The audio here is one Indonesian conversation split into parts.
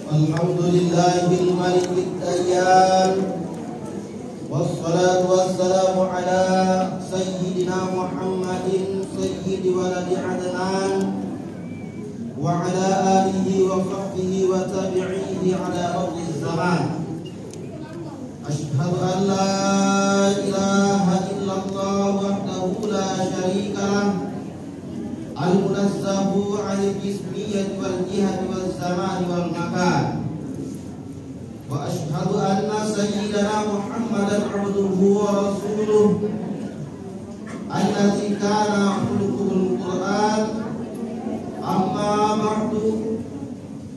Alhamdulillahil malikid dayyan, wassalatu wassalamu ala sayyidina Muhammadin sayyidi waladi adnan wa ala alihi wa sahbihi wa tabi'ihi ala mawdiz zaman. Ashhadu an la ilaha illallah wahdahu la syarika lah, al-munazzahu 'anil jismiyyati wal jihati wal zamani wal makan. Wa ashhadu anna sayyidana Muhammadan 'abduhu wa rasuluh allazi kana khuluquhul Qur'an. Amma ba'du,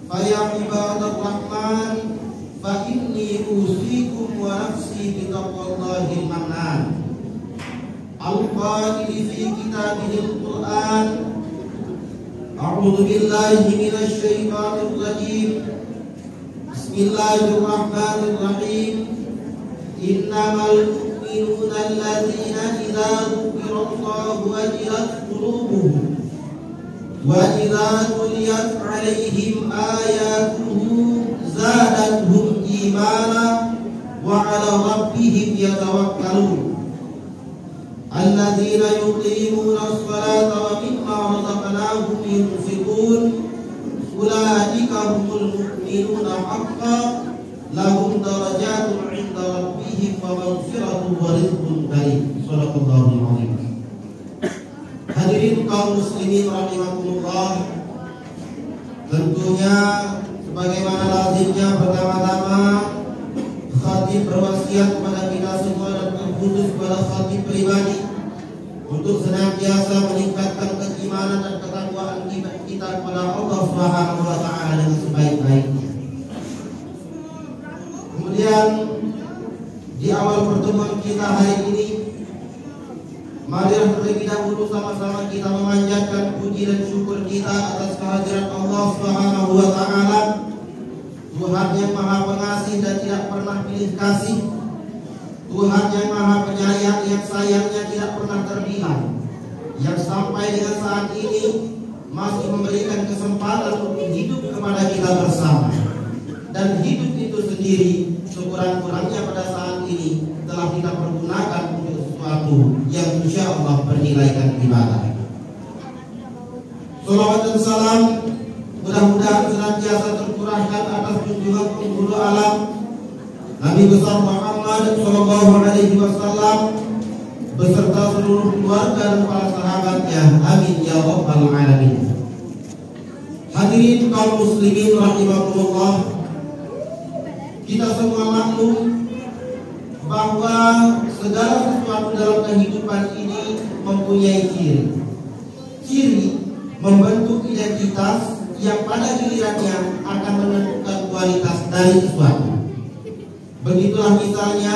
fa ya ibadat rahman, fa inni usikum wa nafsi bi taqwallahil mannan. Al-Qa'il fi kitabihil Qur'an, a'udzu billahi minasy syaithanir rajim. Bismillahirrahmanirrahim. Innamal mu'minuna alladzina idza dzukirallahu wajilat qulubuhum wa idza tuliyat 'alaihim ayatuhu zadatuhum imana wa 'ala rabbihim yatawakkalun. Alladzina yuqimuna as-salata wa mimma razaqnahum yunfiqun. Ulaika humul mu'minuna haqqan, lahum darajatun 'inda rabbihim wa maghfiratun wa rizqun karim. Shadaqallahul 'azim. Hadirin kaum muslimin rahimakumullah, tentunya sebagaimana lazimnya pertama-tama khatib berwasiat kepada kita semua dan terkhusus kepada khatib pribadi untuk senantiasa meningkatkan keimanan dan ketakwaan kita kepada Allah Subhanahu wa taala dengan sebaik-baiknya. Kemudian di awal pertemuan kita hari ini, marilah terlebih dahulu sama-sama kita memanjatkan puji dan syukur kita atas kehadiran Allah Subhanahu wa taala, Tuhan yang Maha Pengasih dan tidak pernah pilih kasih, Tuhan yang Maha Penyayang yang sayangnya tidak pernah terbilang, yang sampai dengan saat ini masih memberikan kesempatan untuk hidup kepada kita bersama. Dan hidup itu sendiri sekurang-kurangnya pada saat ini telah kita pergunakan untuk sesuatu yang insya Allah bernilaikan ibadah. Salawat dan salam mudah-mudahan senantiasa tercurahkan atas junjungan penghulu alam Nabi besar Muhammad sallallahu alaihi wasallam beserta seluruh keluarga dan para sahabatnya. Amin ya rabbal alamin. Hadirin kaum muslimin rahimakumullah, kita semua maklum bahwa segala sesuatu dalam kehidupan ini mempunyai ciri. Ciri membentuk identitas yang pada gilirannya akan menentukan kualitas dari sesuatu. Begitulah misalnya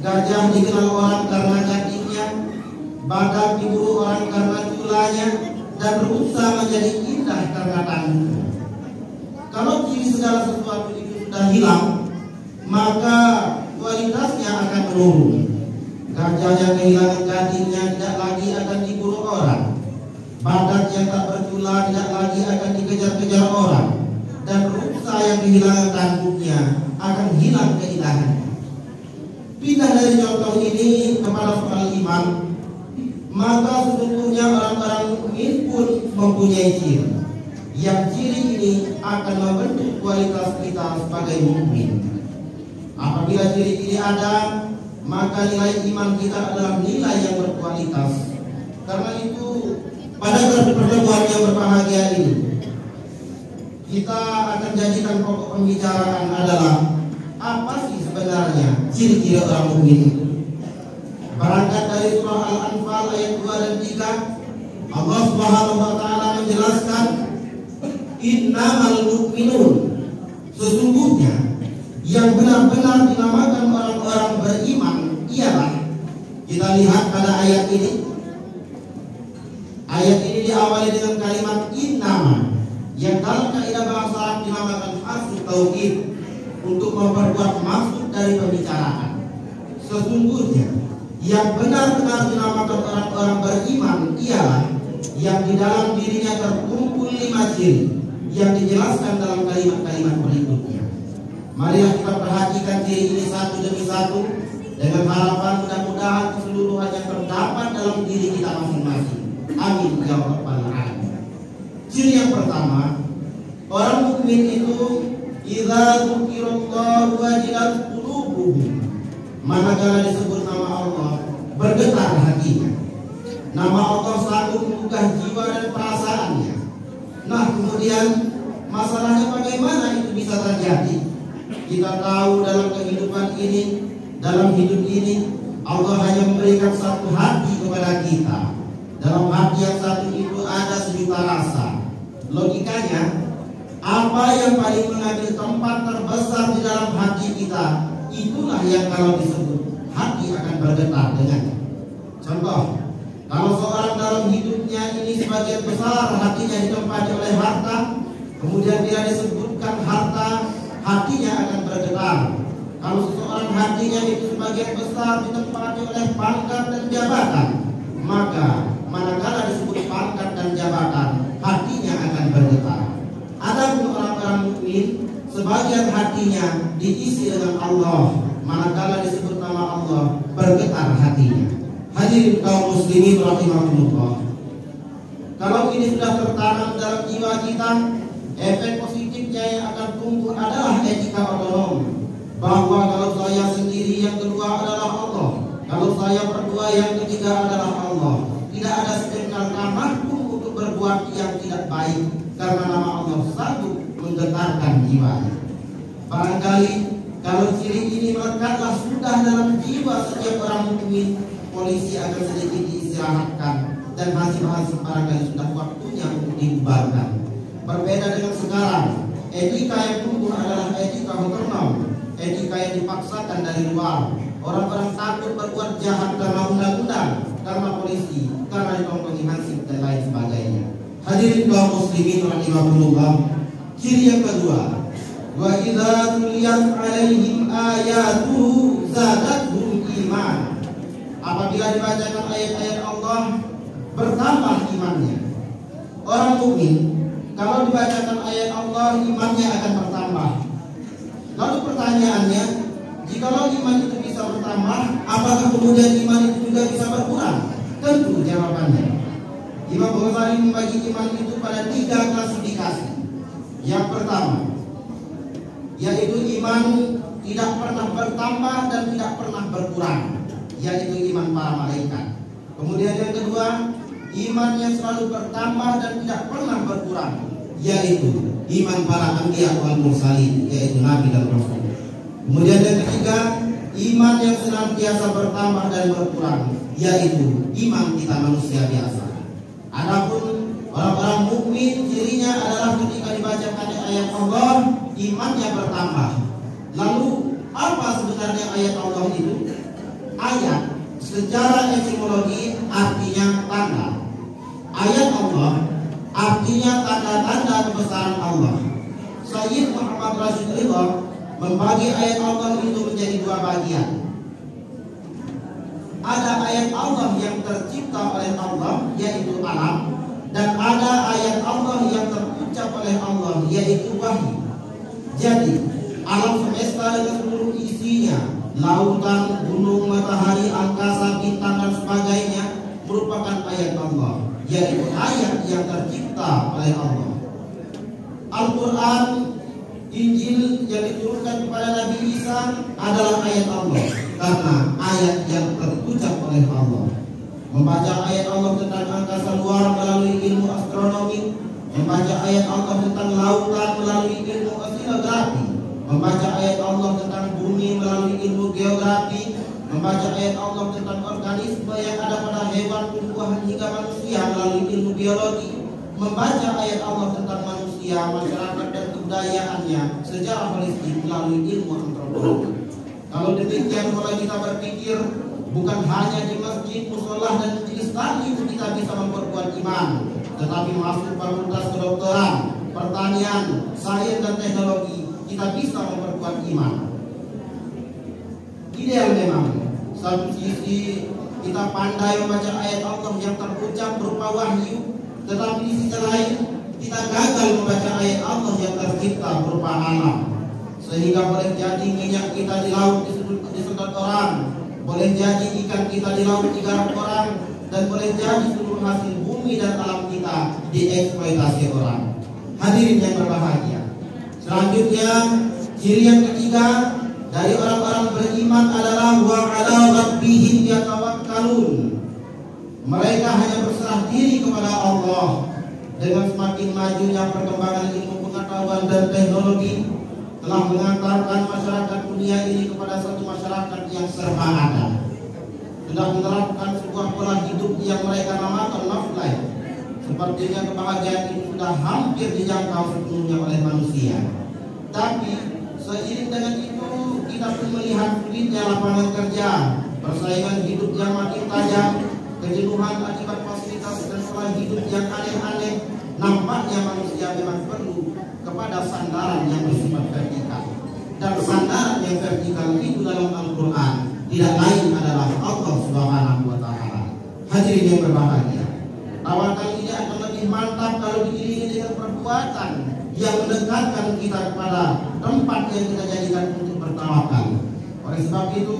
gajah dikenal orang karena cacingnya, badak diburu orang karena culanya, dan rusa menjadi indah karena tanduknya. Kalau ciri segala sesuatu itu sudah hilang, maka kualitasnya akan menurun. Gajah yang kehilangan cacingnya tidak lagi akan diburu orang, badak yang tak bercula tidak lagi akan dikejar-kejar orang, dan rusa yang kehilangan tanduknya akan hilang keindahannya. Pindah dari contoh ini kepada soal iman, maka sesungguhnya orang-orang mukmin pun mempunyai ciri. Yang ciri ini akan membentuk kualitas kita sebagai mukmin. Apabila ciri ini ada, maka nilai iman kita adalah nilai yang berkualitas. Karena itu pada pertemuan yang berbahagia ini, kita akan jadikan pokok pembicaraan adalah apa sih sebenarnya ciri-ciri orang mukmin itu. Berangkat dari surah Al-Anfal ayat 2 dan 3, Allah Subhanahu wa taala menjelaskan, innamal mu'minun, sesungguhnya yang benar-benar dinamakan orang-orang beriman ialah, kita lihat pada ayat ini. Ayat ini diawali dengan kalimat innama, yang dalam kaidah bahasa Arab dinamakan harfu taukid, untuk memperkuat maksud dari pembicaraan. Sesungguhnya yang benar-benar dinamakan orang-orang beriman ialah yang di dalam dirinya terkumpul 5 ciri, yang dijelaskan dalam kalimat-kalimat berikutnya. Marilah kita perhatikan diri ini satu demi satu dengan harapan mudah-mudahan keseluruhan yang terdapat dalam diri kita masing-masing. Amin ya rabbal alamin. Ciri yang pertama, orang mukmin itu idza dzukirallahu wajilat qulubuhum. Manakala disebut nama Allah, bergetar hatinya. Nama Allah selalu menggugah jiwa dan perasaannya. Nah, kemudian masalahnya bagaimana itu bisa terjadi? Kita tahu dalam kehidupan ini, dalam hidup ini, Allah hanya memberikan satu hati kepada kita. Dalam hati yang satu itu ada sejuta rasa. Logikanya, apa yang paling mengambil tempat terbesar di dalam hati kita, itulah yang kalau disebut hati akan bergetar dengannya. Contoh, kalau seorang dalam hidupnya ini sebagian besar hatinya ditempati oleh harta, kemudian bila disebutkan harta, hatinya akan bergetar. Kalau seseorang hatinya itu sebagian besar ditempati oleh pangkat dan jabatan, maka manakala disebut pangkat dan jabatan, hatinya akan bergetar. Adapun orang-orang mukmin, sebagian hatinya diisi dengan Allah, manakala disebut nama Allah, bergetar hatinya. Hadirin kaum muslimin rahimakumullah. Kalau ini sudah tertanam dalam jiwa kita, efek positifnya yang akan tumbuh adalah etika otonom. Bahwa kalau saya sendiri, yang kedua adalah Allah. Kalau saya berdua, yang ketiga adalah Allah. Tidak ada sekedar namanya untuk berbuat yang tidak baik, karena nama Allah sanggup menggetarkan jiwa. Barangkali kalau ciri ini melekatlah sudah dalam jiwa setiap orang mukmin, polisi akan sedikit diistirahatkan dan hasil-hasil barangkali sudah waktunya untuk dibubarkan. Berbeda dengan sekarang, etika yang tumbuh adalah etika otonom, etika yang dipaksakan dari luar. Orang-orang takut berbuat jahat karena undang-undang, karena polisi, karena ditontongi hansip dan lain sebagainya. Hadirin kaum muslimin rahimakumullah. Ciri yang kedua, wa idza tuliyat alaihim ayatuhu zadatuhum iman. Apabila dibacakan ayat-ayat Allah, bertambah imannya. Orang mukmin kalau dibacakan ayat Allah, imannya akan bertambah. Lalu pertanyaannya, jikalau iman itu bisa bertambah, apakah kemudian iman itu juga bisa berkurang? Tentu jawabannya. Imam Ghazali membagi iman itu pada 3 klasifikasi. Yang pertama, yaitu iman tidak pernah bertambah dan tidak pernah berkurang, yaitu iman para malaikat. Kemudian yang kedua, iman yang selalu bertambah dan tidak pernah berkurang, yaitu iman para anbiya wal mursalin, yaitu nabi dan rasul. Kemudian yang ketiga, iman yang senantiasa bertambah dan berkurang, yaitu iman kita manusia biasa. Adapun orang-orang mukmin, cirinya adalah ketika dibacakan ayat Allah, imannya bertambah. Lalu apa sebenarnya ayat Allah itu? Ayat secara etimologi artinya tanda. Ayat Allah artinya tanda-tanda kebesaran Allah. Sayyid Muhammad Rashid Ridha membagi ayat Allah itu menjadi 2 bagian. Ada ayat Allah yang tercipta oleh Allah, yaitu alam, dan ada ayat Allah yang terucap oleh Allah, yaitu wahyu. Jadi alam semesta dengan seluruh isinya, lautan, gunung, matahari, angkasa, bintang dan sebagainya, merupakan ayat Allah, yaitu ayat yang tercipta oleh Allah. Al-Quran, Injil yang diturunkan kepada Nabi Isa adalah ayat Allah, karena ayat yang terucap oleh Allah. Membaca ayat Allah tentang angkasa luar melalui ilmu astronomi, membaca ayat Allah tentang lautan melalui ilmu oceanografi, membaca ayat Allah tentang bumi melalui ilmu geografi, membaca ayat Allah tentang organisme yang ada pada hewan, tumbuhan hingga manusia melalui ilmu biologi, membaca ayat Allah tentang manusia, masyarakat dan kebudayaannya secara holistik melalui ilmu antropologi. Kalau demikian, kalau kita berpikir bukan hanya di masjid, musola dan majelis taklim kita bisa memperkuat iman, tetapi masuk fakultas kedokteran, pertanian, sains dan teknologi, kita bisa memperkuat iman. Ideal memang, satu sisi kita pandai membaca ayat Allah yang terucap berupa wahyu, tetapi di sisi lain kita gagal membaca ayat Allah yang tercipta berupa alam, sehingga boleh jadi minyak kita di laut disedot orang, boleh jadi ikan kita di laut digarap orang, dan boleh jadi seluruh hasil bumi dan alam kita dieksploitasi orang. Hadirin yang berbahagia, selanjutnya ciri yang ketiga dari orang-orang beriman adalah wa 'ala rabbihim yatawakkalun. Mereka hanya berserah diri kepada Allah. Dengan semakin majunya perkembangan ilmu pengetahuan dan teknologi telah mengantarkan masyarakat dunia ini kepada suatu masyarakat yang serba ada, sudah menerapkan sebuah pola hidup yang mereka namakan love life. Sepertinya kebahagiaan itu sudah hampir dijangkau sepenuhnya oleh manusia. Tapi seiring dengan itu kita pun melihat sulitnya lapangan kerja, persaingan hidup yang makin tajam, kejenuhan akibat fasilitas dan pola hidup yang aneh-aneh. Nampaknya manusia memang perlu kepada sandaran yang bersifat vertikal. Dan sandaran yang vertikal itu dalam Al-Quran tidak lain adalah Allah Subhanahu wa Ta'ala. Hadirin yang berbahagia, tawakal ini akan lebih mantap kalau diiringi dengan perbuatan yang mendekatkan kita kepada tempat yang kita jadikan untuk bertawakal. Oleh sebab itu,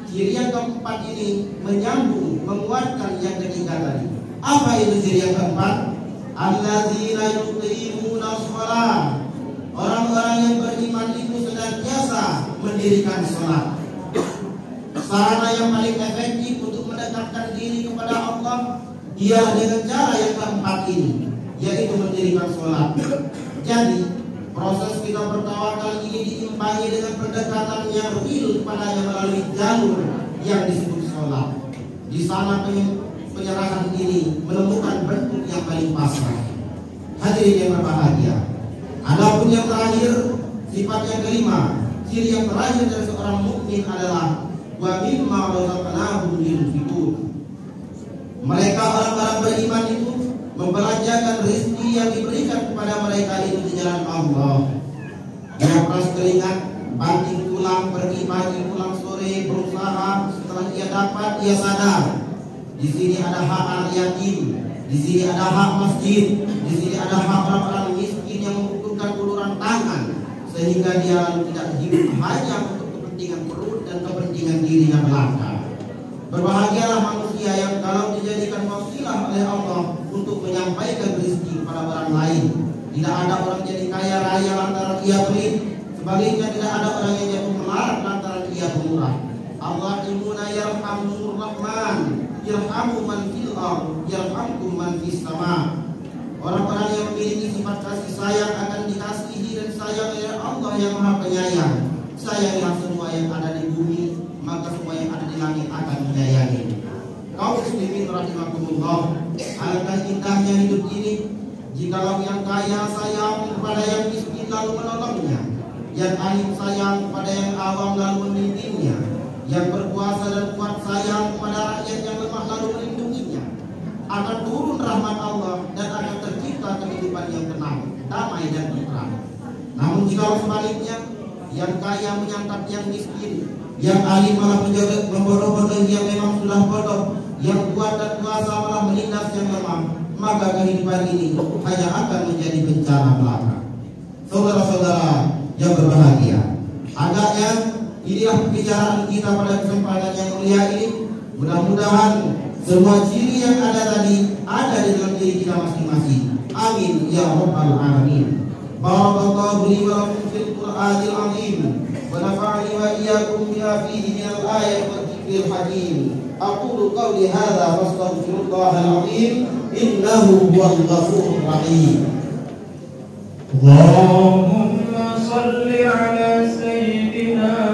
ciri yang keempat ini menyambung, menguatkan yang ketiga tadi. Apa itu ciri yang keempat? Alladzina yuqimuna shalah. Orang-orang yang beriman itu senantiasa mendirikan salat. Sarana yang paling efektif untuk mendekatkan diri kepada Allah ialah dengan cara yang keempat ini, yaitu mendirikan salat. Jadi proses kita bertawakal ini diimbangi dengan pendekatan yang real kepadanya melalui jalur yang disebut salat. Di sana penyerahan ini menemukan bentuk yang paling pasrah. Hadirin yang berbahagia, adapun yang terakhir, sifat yang kelima, ciri yang terakhir dari seorang mukmin adalah wa mimma razaqnahum yunfiqun. Mereka orang-orang beriman itu membelanjakan rezeki yang diberikan kepada mereka itu di jalan Allah. Dia keras keringat, banting tulang, pergi pagi pulang sore, berusaha. Setelah ia dapat, ia sadar di sini ada hak anak yatim, di sini ada hak masjid, di sini ada hak orang-orang miskin yang membutuhkan uluran tangan, sehingga dia lalu tidak hidup hanya untuk kepentingan perut dan kepentingan dirinya belaka. Berbahagialah manusia yang kalau dijadikan wasilah oleh Allah untuk menyampaikan rezeki kepada orang lain. Tidak ada orang jadi kaya raya lantaran ia pelit, sebaliknya tidak ada orang yang jatuh melarat lantaran ia pemurah. Allah imuna yarhamur rahman, yarhamu man fil ard, yarhamkum man fis sama. Orang-orang yang memiliki sifat kasih sayang akan dikasihi dan sayang oleh Allah yang Maha Penyayang. Sayangilah semua yang ada di bumi, maka semua yang ada di langit akan menyayangi. Kaum muslimin rahimakumullah, alangkah indahnya hidup ini jikalau yang kaya sayang kepada yang miskin lalu menolongnya, yang alim sayang kepada yang awam lalu memimpinnya, yang berkuasa dan kuat sayang kepada rakyat yang lemah lalu melindunginya. Akan turun rahmat Allah dan akan tercipta kehidupan yang tenang, damai dan tentram. Namun jika sebaliknya, yang kaya menyantap yang miskin, yang alim malah menjaga membodoh-bodohi yang memang sudah bodoh, yang kuat dan kuasa malah menindas yang lemah, maka kehidupan ini hanya akan menjadi bencana belaka. Saudara-saudara yang berbahagia, agaknya inilah pembicaraan kita pada kesempatan yang mulia ini. Mudah-mudahan semua ciri yang ada tadi ada di dalam diri kita masing-masing. Amin ya rabbal alamin. Barakallahu li wa lakum fil Qur'anil azim wa nafa'ani wa iyyakum bima fihi min al-ayati wa dzikril hakim. Aqulu qawli hadza wa astaghfirullahal azim innahu huwal ghafurur rahim. Allahumma shalli ala sayyidina